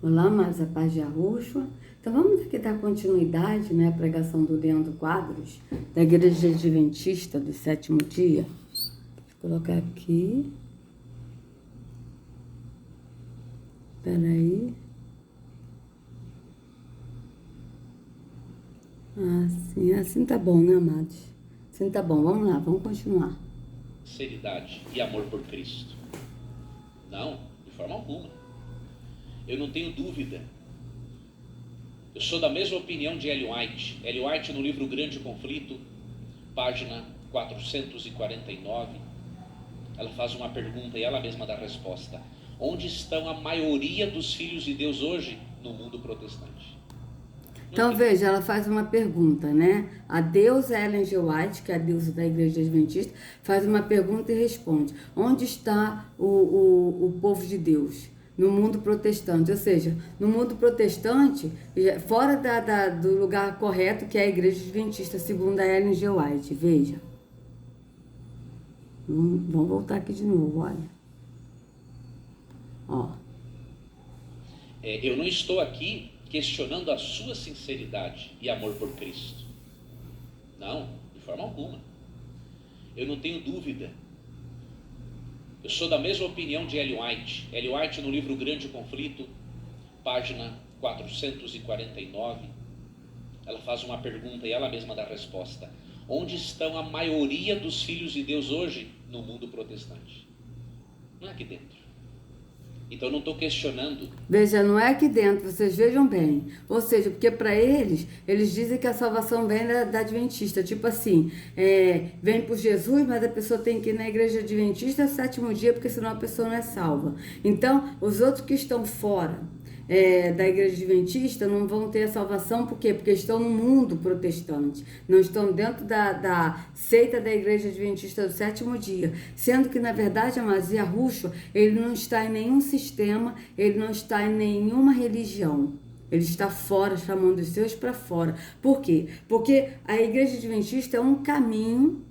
Olá, mas a paz de Arruxo. Então vamos aqui dar continuidade, né, à pregação do Leandro Quadros, da Igreja Adventista do Sétimo Dia. Vou colocar aqui. Espera aí. Assim tá bom, né, amados? Assim tá bom, vamos lá, vamos continuar. Sinceridade e amor por Cristo. Não, de forma alguma. Eu não tenho dúvida. Eu sou da mesma opinião de Ellen White. Ellen White, no livro Grande Conflito, página 449, ela faz uma pergunta e ela mesma dá a resposta. Onde estão a maioria dos filhos de Deus hoje? No mundo protestante. Então veja, ela faz uma pergunta, né? A deusa Ellen G. White, que é a deusa da Igreja Adventista, faz uma pergunta e responde. Onde está o povo de Deus? No mundo protestante, ou seja, no mundo protestante, fora do lugar correto, que é a Igreja Adventista, segundo a Ellen G. White. Veja. Vamos voltar aqui de novo, olha. Ó. Eu não estou aqui questionando a sua sinceridade e amor por Cristo. Não, de forma alguma. Eu não tenho dúvida. Eu sou da mesma opinião de Ellen White. Ellen White, no livro Grande Conflito, página 449, ela faz uma pergunta e ela mesma dá a resposta. Onde estão a maioria dos filhos de Deus hoje? No mundo protestante. Não é aqui dentro. Então eu não estou questionando. Veja, não é aqui dentro, vocês vejam bem. Ou seja, porque para eles dizem que a salvação vem da Adventista. Tipo assim, vem por Jesus, mas a pessoa tem que ir na Igreja Adventista no sétimo dia, porque senão a pessoa não é salva. Então, os outros que estão fora da Igreja Adventista não vão ter a salvação, por quê? Porque estão no mundo protestante, não estão dentro da seita da Igreja Adventista do sétimo dia, sendo que na verdade, amados, Yahushua, ele não está em nenhum sistema, ele não está em nenhuma religião. Ele está fora, chamando os seus para fora. Por quê? Porque a Igreja Adventista é um caminho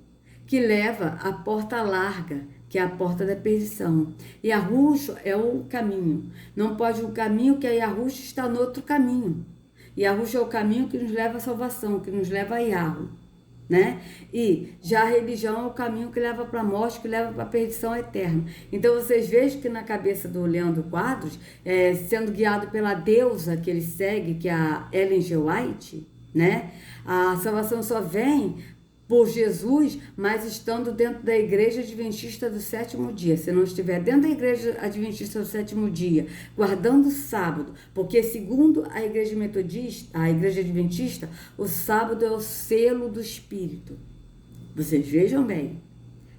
que leva à porta larga, que é a porta da perdição. E Yahushua é o caminho. Não pode o caminho que a Yahushua está no outro caminho. E Yahushua é o caminho que nos leva à salvação, que nos leva a Yahu, né? E já a religião é o caminho que leva para a morte, que leva para a perdição eterna. Então vocês vejam que na cabeça do Leandro Quadros, sendo guiado pela deusa que ele segue, que é a Ellen G. White, né? A salvação só vem por Jesus, mas estando dentro da Igreja Adventista do sétimo dia. Se não estiver dentro da Igreja Adventista do sétimo dia, guardando o sábado, porque segundo a Igreja Metodista, a Igreja Adventista, o sábado é o selo do Espírito. Vocês vejam bem.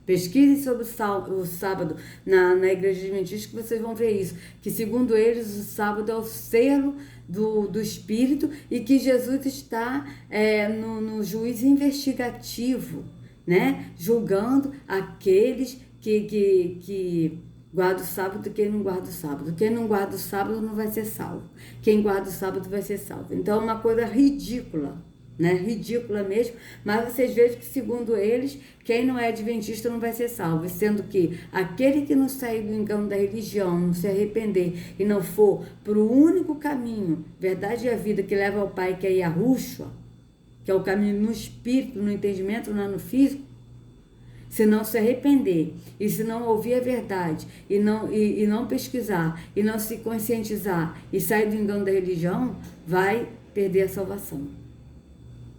Pesquisem sobre o sábado na Igreja Adventista, que vocês vão ver isso. Que segundo eles, o sábado é o selo do Espírito e que Jesus está no juiz investigativo, né? Julgando aqueles que guarda o sábado e quem não guarda o sábado. Quem não guarda o sábado não vai ser salvo. Quem guarda o sábado vai ser salvo. Então é uma coisa ridícula, né? Ridícula mesmo, mas vocês vejam que segundo eles, quem não é adventista não vai ser salvo, sendo que aquele que não sair do engano da religião, não se arrepender e não for para o único caminho, verdade e a vida que leva ao Pai, que é Yahushua, que é o caminho no espírito, no entendimento, não no físico, se não se arrepender e se não ouvir a verdade e não pesquisar e não se conscientizar e sair do engano da religião, vai perder a salvação.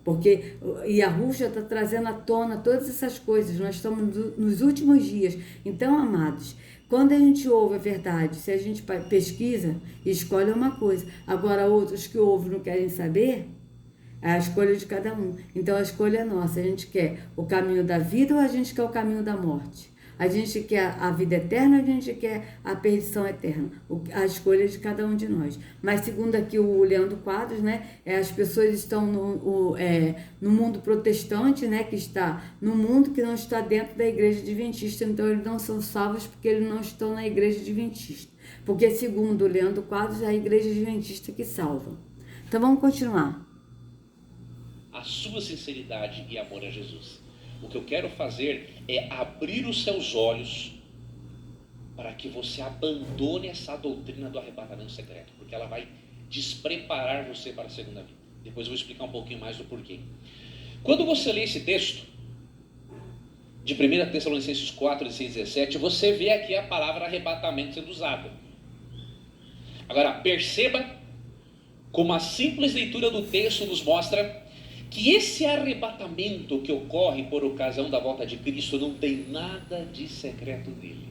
Porque Yahushua está trazendo à tona todas essas coisas. Nós estamos nos últimos dias. Então, amados, quando a gente ouve a verdade, se a gente pesquisa, escolhe uma coisa. Agora, outros que ouvem não querem saber, é a escolha de cada um. Então, a escolha é nossa. A gente quer o caminho da vida ou a gente quer o caminho da morte? A gente quer a vida eterna, a gente quer a perdição eterna. A escolha de cada um de nós. Mas segundo aqui o Leandro Quadros, né, as pessoas estão no mundo protestante, né, que está no mundo que não está dentro da Igreja Adventista. Então eles não são salvos porque eles não estão na Igreja Adventista. Porque segundo o Leandro Quadros, é a Igreja Adventista que salva. Então vamos continuar. A sua sinceridade e amor a Jesus. O que eu quero fazer é abrir os seus olhos para que você abandone essa doutrina do arrebatamento secreto, porque ela vai despreparar você para a segunda vida. Depois eu vou explicar um pouquinho mais do porquê. Quando você lê esse texto, de 1 Tessalonicenses 4, 16 e 17, você vê aqui a palavra arrebatamento sendo usada. Agora, perceba como a simples leitura do texto nos mostra que esse arrebatamento que ocorre por ocasião da volta de Cristo não tem nada de secreto nele.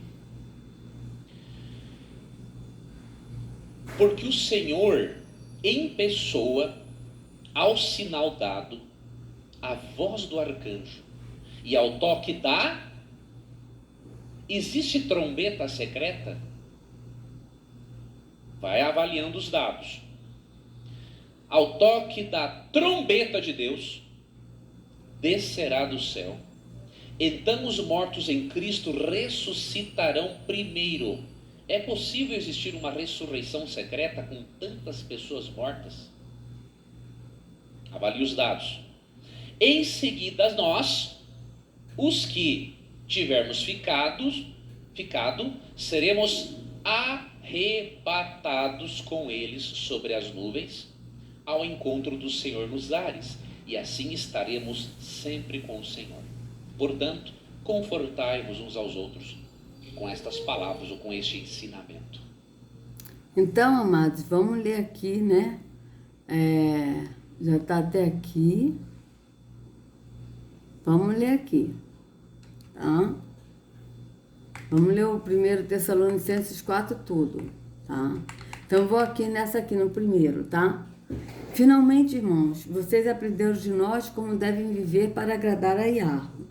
Porque o Senhor, em pessoa, ao sinal dado, à voz do arcanjo e ao toque da... Existe trombeta secreta? Vai avaliando os dados. Ao toque da trombeta de Deus, descerá do céu. Então os mortos em Cristo ressuscitarão primeiro. É possível existir uma ressurreição secreta com tantas pessoas mortas? Avalie os dados. Em seguida, nós, os que tivermos ficado, seremos arrebatados com eles sobre as nuvens, ao encontro do Senhor nos ares, e assim estaremos sempre com o Senhor. Portanto, confortai-vos uns aos outros com estas palavras ou com este ensinamento. Então, amados, vamos ler aqui, né? Já está até aqui. Vamos ler aqui, tá? Vamos ler o 1 Tessalonicenses 4 tudo, tá? Então, vou aqui nessa aqui no primeiro, tá? Finalmente, irmãos, vocês aprenderam de nós como devem viver para agradar a Yahweh.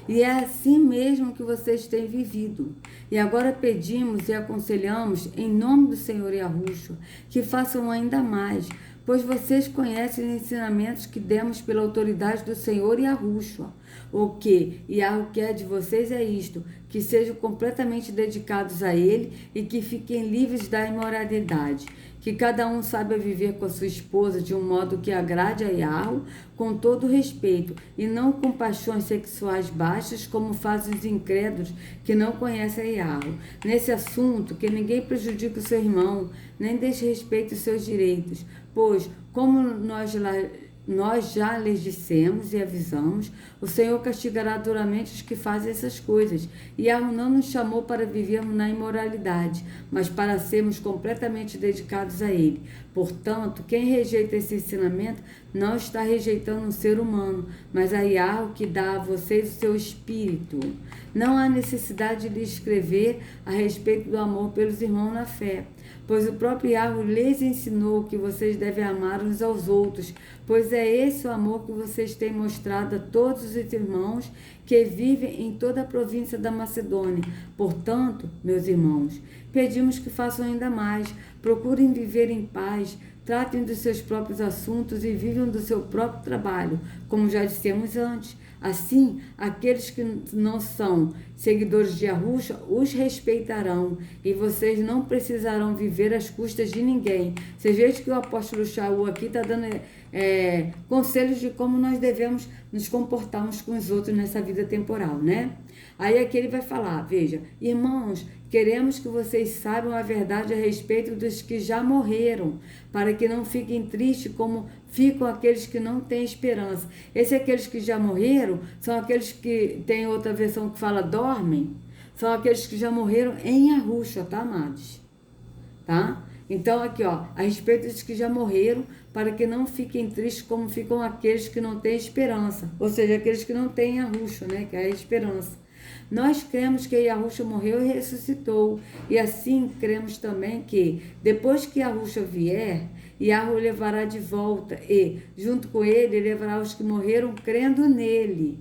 E é assim mesmo que vocês têm vivido. E agora pedimos e aconselhamos, em nome do Senhor Yahushua, que façam ainda mais, pois vocês conhecem os ensinamentos que demos pela autoridade do Senhor Yahushua. O que Yahweh quer de vocês é isto, que sejam completamente dedicados a Ele e que fiquem livres da imoralidade. Que cada um saiba viver com a sua esposa de um modo que agrade a Yahweh, com todo respeito, e não com paixões sexuais baixas, como fazem os incrédulos que não conhecem a Yahweh. Nesse assunto, que ninguém prejudique o seu irmão, nem desrespeite os seus direitos, pois, como nós já lhes dissemos e avisamos, o Senhor castigará duramente os que fazem essas coisas. E Yahweh não nos chamou para vivermos na imoralidade, mas para sermos completamente dedicados a Ele. Portanto, quem rejeita esse ensinamento não está rejeitando um ser humano, mas a Yahweh que dá a vocês o seu espírito. Não há necessidade de escrever a respeito do amor pelos irmãos na fé, pois o próprio Yahweh lhes ensinou que vocês devem amar uns aos outros, pois é esse o amor que vocês têm mostrado a todos os irmãos que vivem em toda a província da Macedônia. Portanto, meus irmãos, pedimos que façam ainda mais, procurem viver em paz, tratem dos seus próprios assuntos e vivam do seu próprio trabalho, como já dissemos antes. Assim, aqueles que não são seguidores de Yahushua os respeitarão e vocês não precisarão viver às custas de ninguém. Vocês veem que o apóstolo Shaul aqui está dando conselhos de como nós devemos nos comportar uns com os outros nessa vida temporal, né? Aí aqui ele vai falar, veja, irmãos, queremos que vocês saibam a verdade a respeito dos que já morreram, para que não fiquem tristes como ficam aqueles que não têm esperança. Aqueles que já morreram, são aqueles que, tem outra versão que fala dormem, são aqueles que já morreram em Yahushua, tá, amados? Tá? Então aqui, ó, a respeito dos que já morreram, para que não fiquem tristes como ficam aqueles que não têm esperança, ou seja, aqueles que não têm Yahushua, né, que é a esperança. Nós cremos que Yahushua morreu e ressuscitou, e assim cremos também que, depois que Yahushua vier, Yahweh levará de volta e, junto com ele, levará os que morreram crendo nele.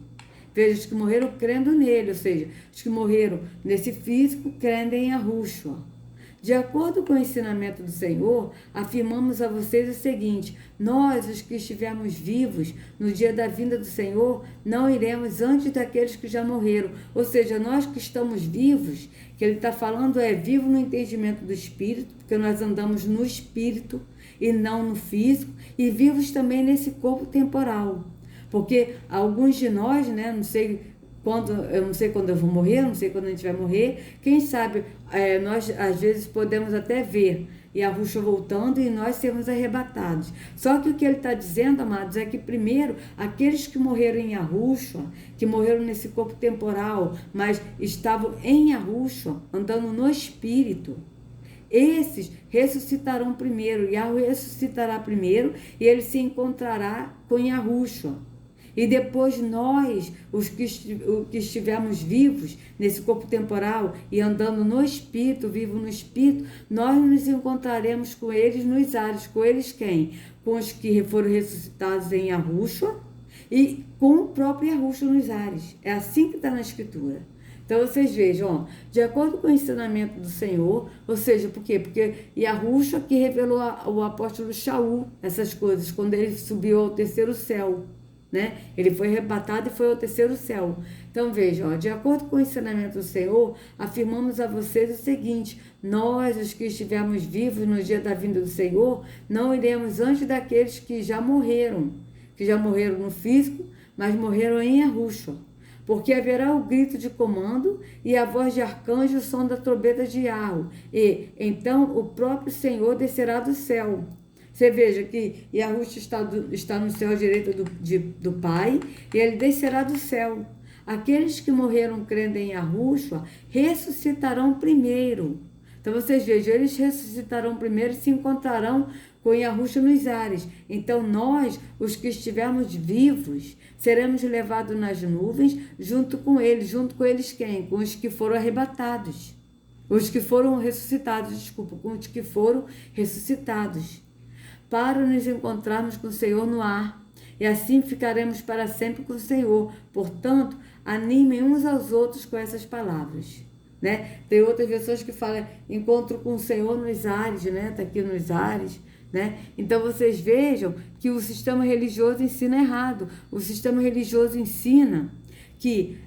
Veja, os que morreram crendo nele, ou seja, os que morreram nesse físico crendo em Yahushua. De acordo com o ensinamento do Senhor, afirmamos a vocês o seguinte: nós, os que estivermos vivos no dia da vinda do Senhor, não iremos antes daqueles que já morreram. Ou seja, nós que estamos vivos, que ele está falando vivo no entendimento do Espírito, porque nós andamos no Espírito e não no físico, e vivos também nesse corpo temporal. Porque alguns de nós, né, não sei eu não sei quando eu vou morrer, eu não sei quando a gente vai morrer. Quem sabe nós às vezes podemos até ver Yahushua voltando e nós sermos arrebatados. Só que o que ele está dizendo, amados, é que primeiro, aqueles que morreram em Yahushua, que morreram nesse corpo temporal, mas estavam em Yahushua, andando no Espírito, esses ressuscitarão primeiro. Yahuwah ressuscitará primeiro e ele se encontrará com Yahushua. E depois nós, os que estivermos vivos nesse corpo temporal e andando no Espírito, vivo no Espírito, nós nos encontraremos com eles nos ares. Com eles quem? Com os que foram ressuscitados em Yahushua e com o próprio Yahushua nos ares. É assim que está na Escritura. Então vocês vejam, de acordo com o ensinamento do Senhor, ou seja, por quê? Porque Yahushua que revelou ao apóstolo Shaul essas coisas, quando ele subiu ao terceiro céu. Né? Ele foi arrebatado e foi ao terceiro céu. Então vejam, de acordo com o ensinamento do Senhor, afirmamos a vocês o seguinte: nós, os que estivermos vivos no dia da vinda do Senhor, não iremos antes daqueles que já morreram no físico, mas morreram em Yahushua. Porque haverá o grito de comando e a voz de arcanjo, o som da trombeta de Yahweh, e então o próprio Senhor descerá do céu. Você veja que Yahushua está no céu à direita do Pai, e ele descerá do céu. Aqueles que morreram crendo em Yahushua ressuscitarão primeiro. Então vocês vejam, eles ressuscitarão primeiro e se encontrarão com Yahushua nos ares. Então nós, os que estivermos vivos, seremos levados nas nuvens junto com eles quem? Com os que foram arrebatados. Os que foram ressuscitados, com os que foram ressuscitados. Para nos encontrarmos com o Senhor no ar, e assim ficaremos para sempre com o Senhor. Portanto, animem uns aos outros com essas palavras. Né? Tem outras pessoas que falam, encontro com o Senhor nos ares, né? Está aqui nos ares. Né? Então vocês vejam que o sistema religioso ensina errado. O sistema religioso ensina que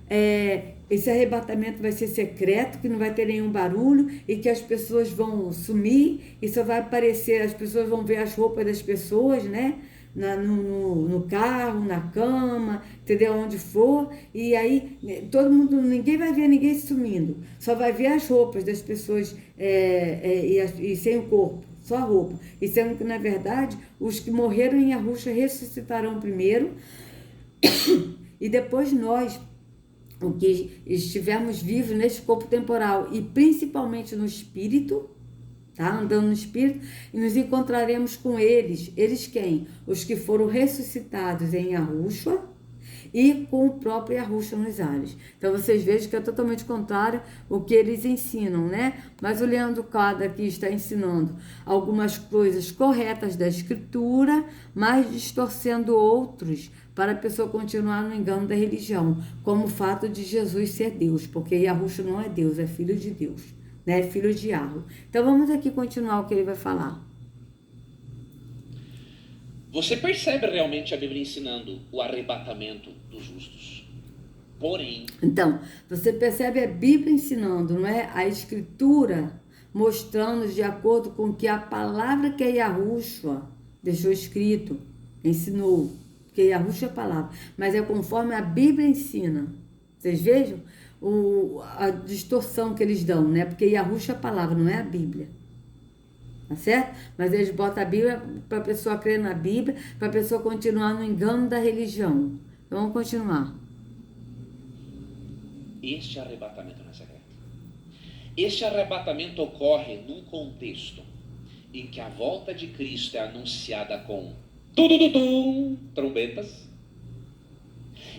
esse arrebatamento vai ser secreto, que não vai ter nenhum barulho e que as pessoas vão sumir e só vai aparecer, as pessoas vão ver as roupas das pessoas, né? No carro, na cama, entendeu? Onde for, e aí todo mundo, ninguém vai ver ninguém sumindo, só vai ver as roupas das pessoas e sem o corpo, só a roupa. E sendo que, na verdade, os que morreram em Yahushua ressuscitarão primeiro e depois nós, o que estivermos vivos nesse corpo temporal e principalmente no Espírito, tá? Andando no Espírito, e nos encontraremos com eles. Eles quem? Os que foram ressuscitados em Yahushua e com o próprio Yahushua nos ares. Então vocês vejam que é totalmente contrário o que eles ensinam, né? Mas o Leandro Cada aqui está ensinando algumas coisas corretas da Escritura, mas distorcendo outros para a pessoa continuar no engano da religião, como o fato de Jesus ser Deus, porque Yahushua não é Deus, é filho de Deus, né? Filho de Yahweh. Então vamos aqui continuar o que ele vai falar. Você percebe realmente a Bíblia ensinando o arrebatamento dos justos. Porém... Então, você percebe a Bíblia ensinando, não é? A Escritura mostrando de acordo com que a palavra que Yahushua deixou escrito, ensinou. Porque Yahushua é a palavra, mas é conforme a Bíblia ensina. Vocês vejam a distorção que eles dão, né? Porque Yahushua é a palavra, não é a Bíblia. Tá certo? Mas eles botam a Bíblia para a pessoa crer na Bíblia, para a pessoa continuar no engano da religião. Então vamos continuar. Este arrebatamento não é secreto. Este arrebatamento ocorre num contexto em que a volta de Cristo é anunciada com trombetas.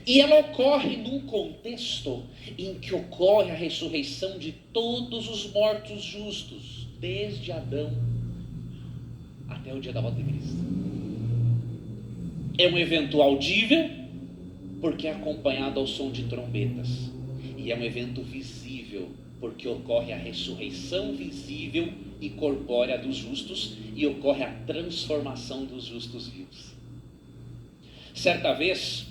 E ela ocorre num contexto em que ocorre a ressurreição de todos os mortos justos, desde Adão até o dia da volta de Cristo. É um evento audível, porque é acompanhado ao som de trombetas. E é um evento visível, porque ocorre a ressurreição visível e corpórea dos justos e ocorre a transformação dos justos vivos. Certa vez,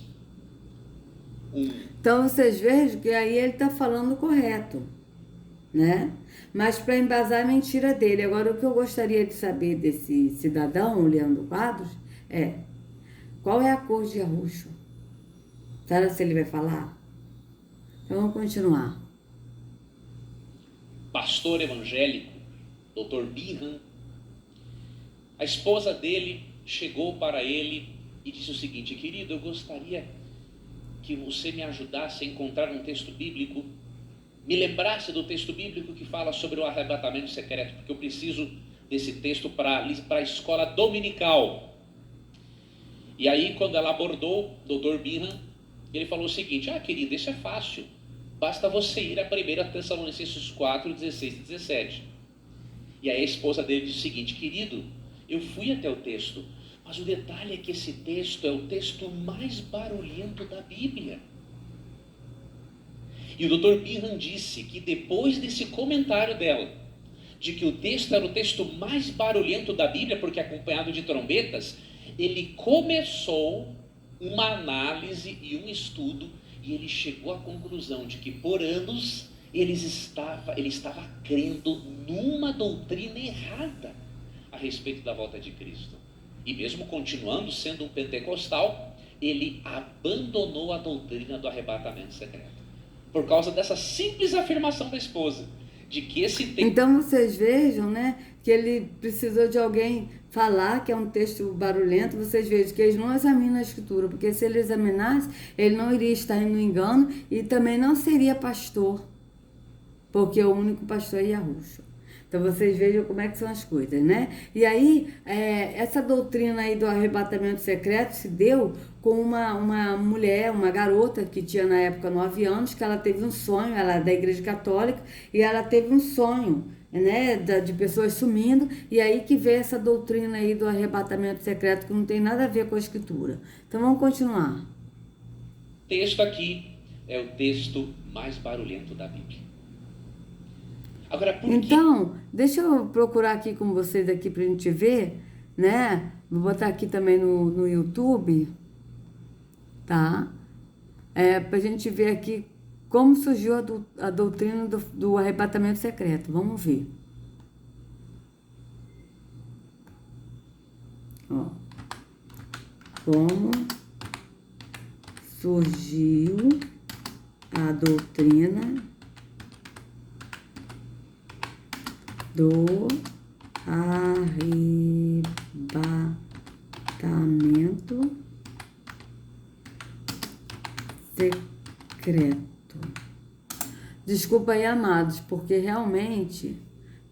Então vocês vejam que aí ele está falando correto, né? Mas para embasar a mentira dele. Agora, o que eu gostaria de saber desse cidadão, o Leandro Quadros, qual é a cor de Yahushua? Será se ele vai falar? Então vamos continuar. Pastor evangélico, Dr. Bingham, a esposa dele chegou para ele e disse o seguinte: querido, eu gostaria que você me ajudasse a encontrar um texto bíblico, me lembrasse do texto bíblico que fala sobre o arrebatamento secreto, porque eu preciso desse texto para a escola dominical. E aí, quando ela abordou o Dr. Bingham, ele falou o seguinte: querido, isso é fácil, basta você ir a 1 Tessalonicenses 4, 16 e 17. E aí a esposa dele disse o seguinte: querido, eu fui até o texto, mas o detalhe é que esse texto é o texto mais barulhento da Bíblia. E o Dr. Bingham disse que depois desse comentário dela, de que o texto era o texto mais barulhento da Bíblia, porque acompanhado de trombetas, ele começou uma análise e um estudo, e ele chegou à conclusão de que por anos ele estava crendo numa doutrina errada a respeito da volta de Cristo. E mesmo continuando sendo um pentecostal, ele abandonou a doutrina do arrebatamento secreto, por causa dessa simples afirmação da esposa, de que esse texto... Então vocês vejam, né, que ele precisou de alguém falar que é um texto barulhento. Vocês vejam que eles não examinam a escritura, porque se ele examinasse, ele não iria estar no engano e também não seria pastor, porque o único pastor é Yahushua. Então vocês vejam como é que são as coisas, né? E aí, essa doutrina aí do arrebatamento secreto se deu com uma mulher, uma garota que tinha na época 9 anos, que ela teve um sonho, ela é da Igreja Católica, e ela teve um sonho, né, de pessoas sumindo, e aí que veio essa doutrina aí do arrebatamento secreto, que não tem nada a ver com a escritura. Então vamos continuar. O texto aqui é o texto mais barulhento da Bíblia. Agora, por então, deixa eu procurar aqui com vocês aqui pra gente ver, né? Vou botar aqui também no YouTube, tá? Pra gente ver aqui como surgiu a doutrina do arrebatamento secreto. Vamos ver. Ó. Como surgiu a doutrina do arrebatamento secreto. Desculpa aí, amados, porque realmente,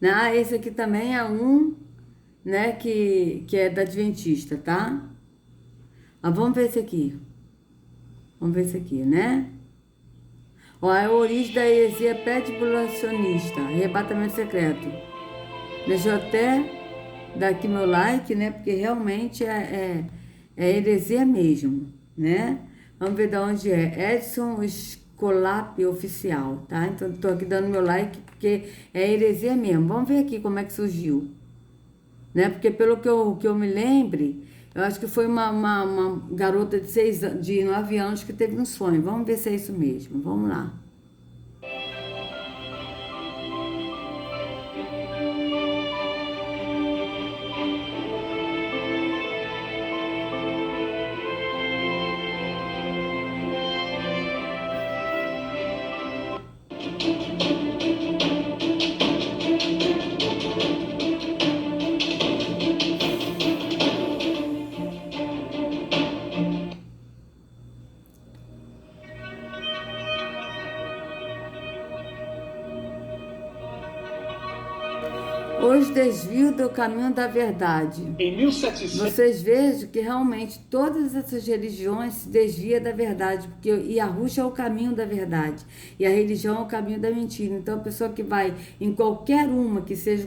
né, esse aqui também é um, né, que é da Adventista, tá? Vamos ver esse aqui. Vamos ver esse aqui, né? Ó, é a origem da heresia pré-tribulacionista, arrebatamento secreto. Deixa eu até dar aqui meu like, né? Porque realmente é heresia mesmo, né? Vamos ver de onde é. Edson Escolap Oficial, tá? Então, tô aqui dando meu like porque é heresia mesmo. Vamos ver aqui como é que surgiu, né? Porque pelo que eu me lembre, eu acho que foi uma garota de 9 anos que teve um sonho. Vamos ver se é isso mesmo. Vamos lá. Os desvios do caminho da verdade. Em 1700... Vocês vejam que realmente todas essas religiões se desviam da verdade, porque Yahushua é o caminho da verdade e a religião é o caminho da mentira. Então a pessoa que vai em qualquer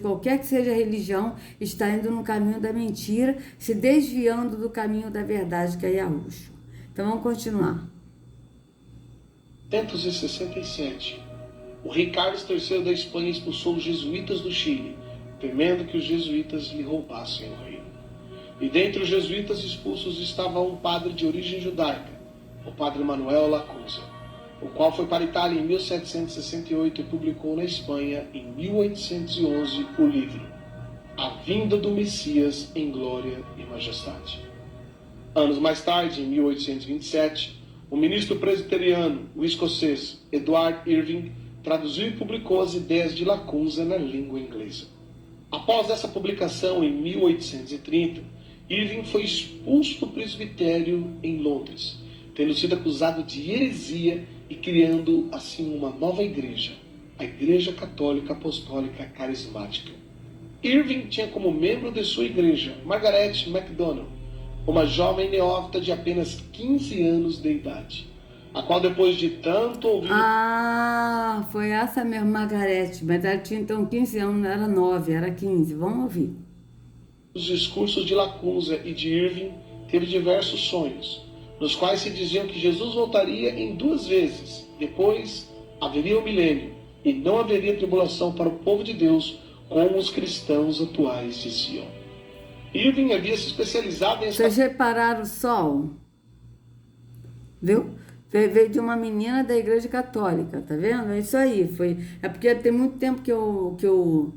qualquer que seja a religião, está indo no caminho da mentira, se desviando do caminho da verdade, que é Yahushua. Então vamos continuar. 1767, o rei Carlos III da Espanha expulsou os jesuítas do Chile, temendo que os jesuítas lhe roubassem o reino. E dentre os jesuítas expulsos estava um padre de origem judaica, o padre Manuel Lacusa, o qual foi para a Itália em 1768 e publicou na Espanha, em 1811, o livro A Vinda do Messias em Glória e Majestade. Anos mais tarde, em 1827, o ministro presbiteriano, o escocês Edward Irving, traduziu e publicou as ideias de Lacunza na língua inglesa. Após essa publicação, em 1830, Irving foi expulso do presbitério em Londres, tendo sido acusado de heresia e criando assim uma nova igreja, a Igreja Católica Apostólica Carismática. Irving tinha como membro de sua igreja Margaret MacDonald, uma jovem neófita de apenas 15 anos de idade, a qual depois de tanto ouvir... Ah, foi essa mesmo, Margarete, mas ela tinha então 15 anos, não era 9, era 15, vamos ouvir. Os discursos de Lacunza e de Irving, teve diversos sonhos, nos quais se diziam que Jesus voltaria em 2 vezes, depois haveria o milênio, e não haveria tribulação para o povo de Deus, como os cristãos atuais diziam. Irving havia se especializado em... Vocês repararam o sol? Viu? Veio de uma menina da igreja católica, tá vendo? É isso aí, foi... É porque tem muito tempo que eu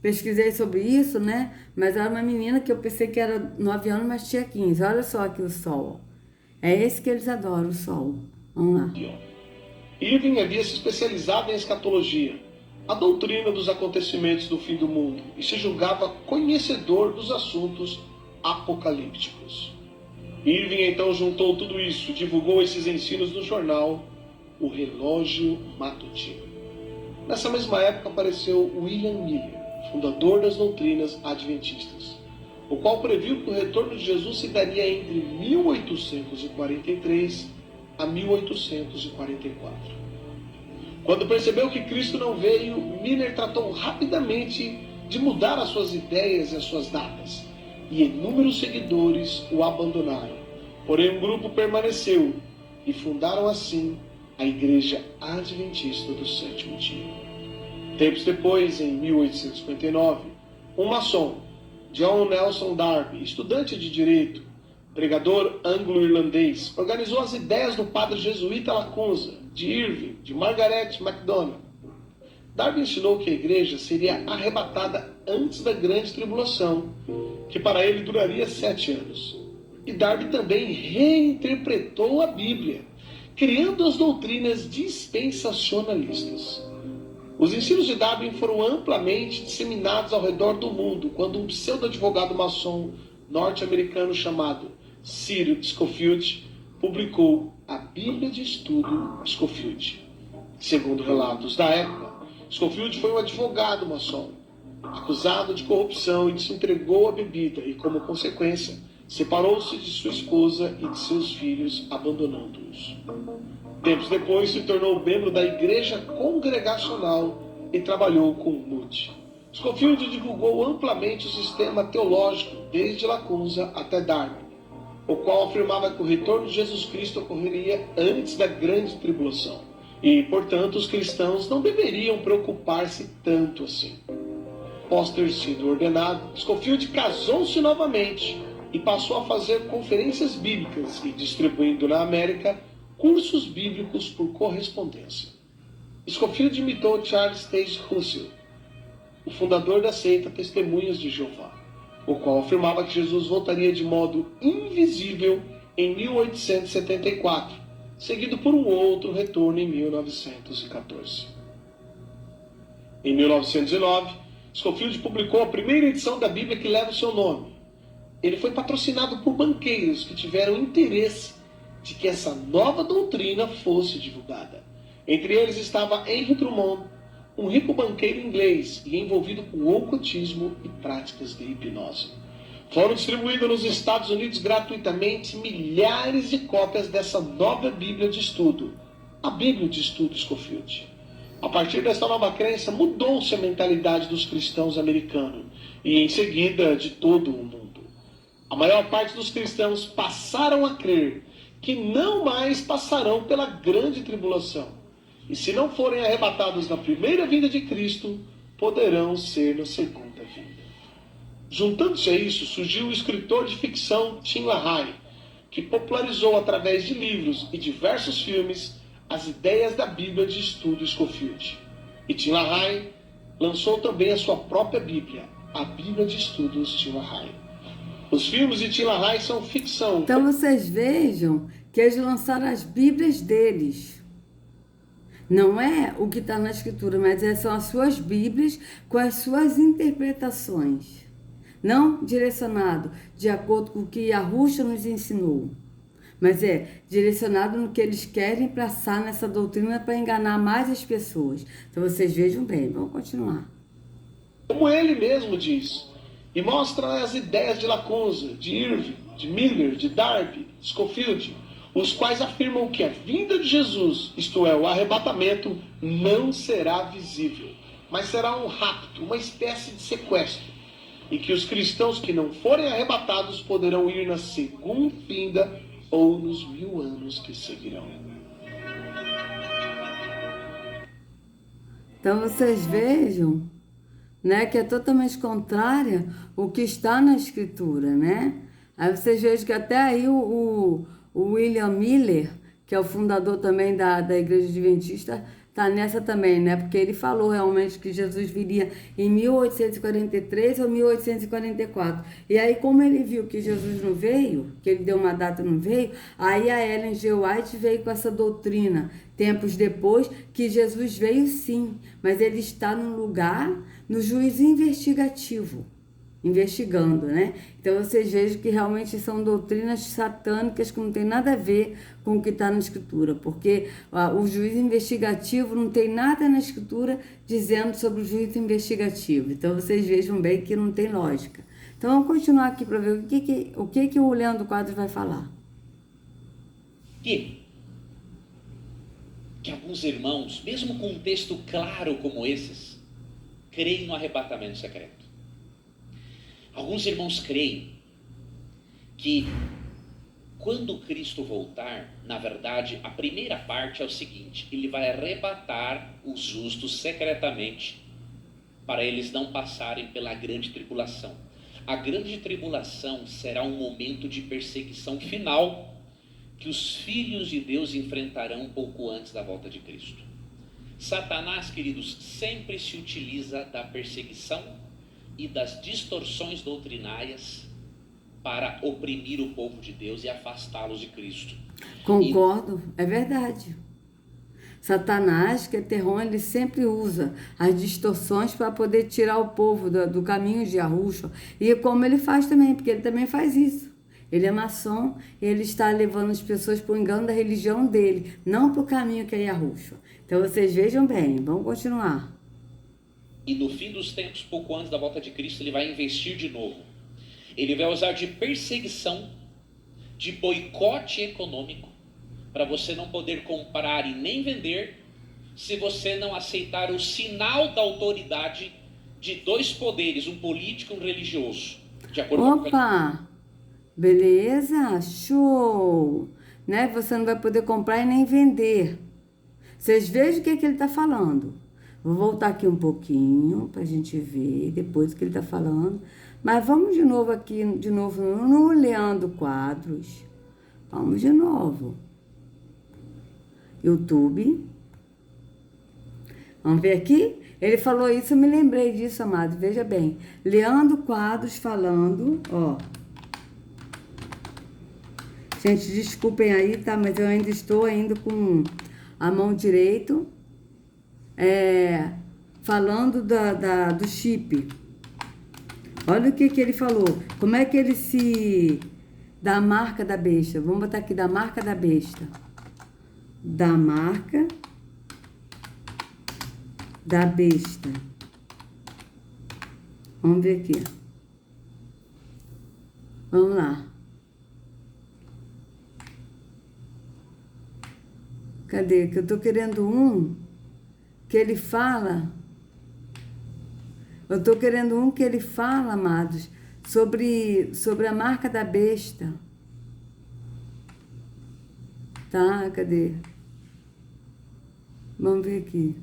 pesquisei sobre isso, né? Mas era uma menina que eu pensei que era 9 anos, mas tinha 15. Olha só aqui o sol. É esse que eles adoram, o sol. Vamos lá. Irving havia se especializado em escatologia, a doutrina dos acontecimentos do fim do mundo, e se julgava conhecedor dos assuntos apocalípticos. Irving então juntou tudo isso, divulgou esses ensinos no jornal O Relógio Matutino. Nessa mesma época apareceu William Miller, fundador das doutrinas adventistas, o qual previu que o retorno de Jesus se daria entre 1843 a 1844. Quando percebeu que Cristo não veio, Miller tratou rapidamente de mudar as suas ideias e as suas datas, e inúmeros seguidores o abandonaram. Porém, um grupo permaneceu e fundaram assim a Igreja Adventista do Sétimo Dia. Tempos depois, em 1859, um maçom, John Nelson Darby, estudante de direito, pregador anglo-irlandês, organizou as ideias do padre jesuíta Lacunza, de Irving, de Margaret MacDonald. Darby ensinou que a igreja seria arrebatada antes da grande tribulação, que para ele duraria 7 anos. E Darby também reinterpretou a Bíblia, criando as doutrinas dispensacionalistas. Os ensinos de Darby foram amplamente disseminados ao redor do mundo, quando um pseudo-advogado maçom norte-americano chamado Cyril Scofield publicou a Bíblia de Estudo Scofield. Segundo relatos da época, Scofield foi um advogado maçom, acusado de corrupção, e se entregou à bebida e, como consequência, separou-se de sua esposa e de seus filhos, abandonando-os. Tempos depois, se tornou membro da Igreja Congregacional e trabalhou com Moody. Scofield divulgou amplamente o sistema teológico desde Lacunza até Darby, o qual afirmava que o retorno de Jesus Cristo ocorreria antes da grande tribulação, e, portanto, os cristãos não deveriam preocupar-se tanto assim. Após ter sido ordenado, Scofield casou-se novamente e passou a fazer conferências bíblicas e distribuindo na América cursos bíblicos por correspondência. Scofield imitou Charles Taze Russell, o fundador da seita Testemunhas de Jeová, o qual afirmava que Jesus voltaria de modo invisível em 1874, seguido por um outro retorno em 1914. Em 1909, Scofield publicou a primeira edição da Bíblia que leva o seu nome. Ele foi patrocinado por banqueiros que tiveram interesse de que essa nova doutrina fosse divulgada. Entre eles estava Henry Drummond, um rico banqueiro inglês e envolvido com ocultismo e práticas de hipnose. Foram distribuídas nos Estados Unidos gratuitamente milhares de cópias dessa nova Bíblia de estudo, a Bíblia de Estudo Scofield. A partir dessa nova crença, mudou-se a mentalidade dos cristãos americanos e, em seguida, de todo o mundo. A maior parte dos cristãos passaram a crer que não mais passarão pela grande tribulação, e se não forem arrebatados na primeira vinda de Cristo, poderão ser na segunda vinda. Juntando-se a isso, surgiu o escritor de ficção Tim LaHaye, que popularizou através de livros e diversos filmes as ideias da Bíblia de Estudo Scofield. E Tim LaHaye lançou também a sua própria Bíblia, a Bíblia de Estudos Tim LaHaye. Os filmes de Tim LaHaye são ficção. Então vocês vejam que eles lançaram as Bíblias deles. Não é o que está na Escritura, mas são as suas Bíblias com as suas interpretações. Não direcionado de acordo com o que Yahushua nos ensinou, mas é direcionado no que eles querem passar nessa doutrina para enganar mais as pessoas. Então vocês vejam bem, vamos continuar. Como ele mesmo diz, e mostra as ideias de Lacunza, de Irving, de Miller, de Darby, de Scofield, os quais afirmam que a vinda de Jesus, isto é, o arrebatamento, não será visível, mas será um rapto, uma espécie de sequestro, e que os cristãos que não forem arrebatados poderão ir na segunda vinda ou nos 1000 anos que seguirão. Então vocês vejam, né, que é totalmente contrária o que está na Escritura, né? Aí vocês vejam que até aí o William Miller, que é o fundador também da Igreja Adventista, está nessa também, né? Porque ele falou realmente que Jesus viria em 1843 ou 1844. E aí, como ele viu que Jesus não veio, que ele deu uma data e não veio, aí a Ellen G. White veio com essa doutrina, tempos depois, que Jesus veio sim, mas ele está num lugar, no juízo investigativo. Investigando, né? Então vocês vejam que realmente são doutrinas satânicas que não tem nada a ver com o que está na Escritura, porque o juízo investigativo não tem nada na Escritura dizendo sobre o juízo investigativo. Então vocês vejam bem que não tem lógica. Então vamos continuar aqui para ver o que o Leandro Quadros vai falar. Que alguns irmãos, mesmo com um texto claro como esses, creem no arrebatamento secreto. Alguns irmãos creem que quando Cristo voltar, na verdade, a primeira parte é o seguinte: ele vai arrebatar os justos secretamente para eles não passarem pela grande tribulação. A grande tribulação será um momento de perseguição final que os filhos de Deus enfrentarão um pouco antes da volta de Cristo. Satanás, queridos, sempre se utiliza da perseguição e das distorções doutrinárias para oprimir o povo de Deus e afastá-los de Cristo. Concordo, é verdade. Satanás, que é terror, ele sempre usa as distorções para poder tirar o povo do caminho de Yahushua. E como ele faz também, porque ele também faz isso. Ele é maçom e ele está levando as pessoas para o engano da religião dele, não para o caminho que é Yahushua. Então vocês vejam bem, vamos continuar. E no fim dos tempos, pouco antes da volta de Cristo, ele vai investir de novo. Ele vai usar de perseguição, de boicote econômico, para você não poder comprar e nem vender, se você não aceitar o sinal da autoridade de dois poderes, um político e um religioso. De acordo Opa! Beleza? Show! Né? Você não vai poder comprar e nem vender. Vocês vejam o que ele está falando. Vou voltar aqui um pouquinho para a gente ver depois o que ele está falando. Mas vamos de novo aqui, no Leandro Quadros. Vamos de novo. YouTube. Vamos ver aqui? Ele falou isso, eu me lembrei disso, amado. Veja bem. Leandro Quadros falando, ó. Gente, desculpem aí, tá? Mas eu ainda estou com a mão direita. Falando do chip. Olha o que ele falou. Como é que ele se... Da marca da besta. Vamos botar aqui da marca da besta. Da marca da besta. Vamos ver aqui. Vamos lá. Cadê? Que eu tô querendo um que ele fala. Eu tô querendo um que ele fala, amados, sobre a marca da besta. Tá? Cadê? Vamos ver aqui.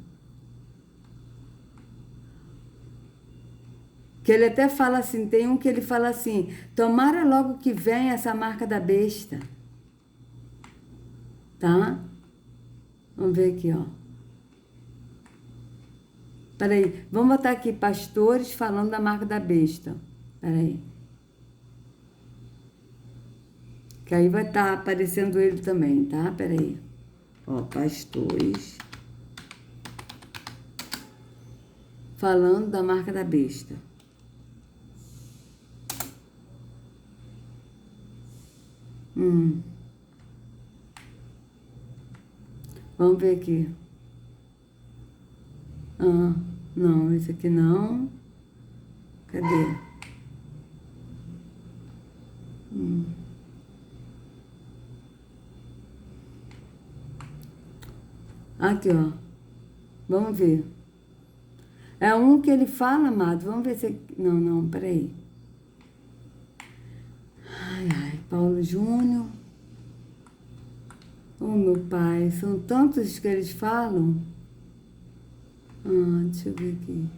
Que ele até fala assim, tem um que ele fala assim: tomara logo que venha essa marca da besta. Tá? Vamos ver aqui, ó. Peraí, vamos botar aqui, pastores falando da marca da besta. Peraí. Que aí vai estar aparecendo ele também, tá? Peraí. Ó, pastores. Falando da marca da besta. Vamos ver aqui. Ah, não, esse aqui não. Cadê? Aqui, ó. Vamos ver. É um que ele fala, amado. Vamos ver se... Não, peraí. Ai, Paulo Júnior. Oh, meu pai, são tantos que eles falam. Deixa eu ver aqui.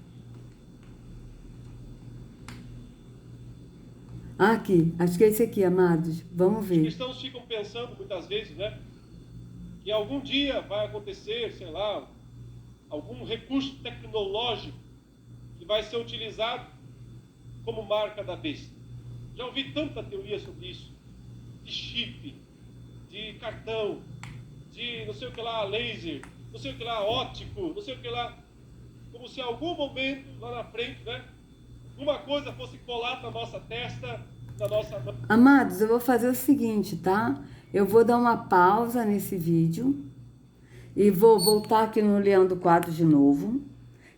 Aqui, acho que é esse aqui, amados. Vamos ver. Os cristãos ficam pensando muitas vezes, né? Que algum dia vai acontecer, sei lá, algum recurso tecnológico que vai ser utilizado como marca da besta. Já ouvi tanta teoria sobre isso. De chip, de cartão, de não sei o que lá, laser, não sei o que lá, óptico, não sei o que lá. Como se em algum momento, lá na frente, né? Uma coisa fosse colar na nossa testa, na nossa mão. Amados, eu vou fazer o seguinte, tá? Eu vou dar uma pausa nesse vídeo e vou voltar aqui no Leão do Quadro de novo,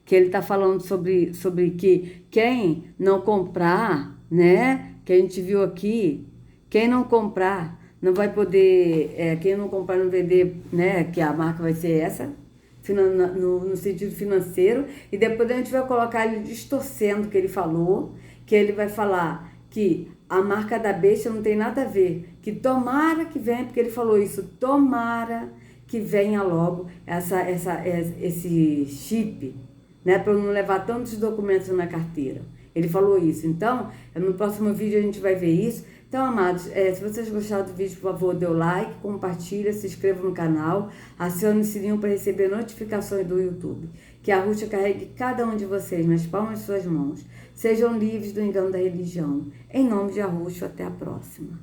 que ele tá falando sobre que quem não comprar, né? Que a gente viu aqui, quem não comprar não vai poder, quem não comprar não vender, né? Que a marca vai ser essa, no sentido financeiro, e depois a gente vai colocar ele distorcendo o que ele falou, que ele vai falar que a marca da besta não tem nada a ver, que tomara que venha, porque ele falou isso, tomara que venha logo esse chip, né, para eu não levar tantos documentos na carteira. Ele falou isso. Então, no próximo vídeo a gente vai ver isso. Então, amados, se vocês gostaram do vídeo, por favor, dê o like, compartilha, se inscreva no canal, acione o sininho para receber notificações do YouTube. Que a Rústia carregue cada um de vocês nas palmas de suas mãos. Sejam livres do engano da religião. Em nome de Arruxo, até a próxima.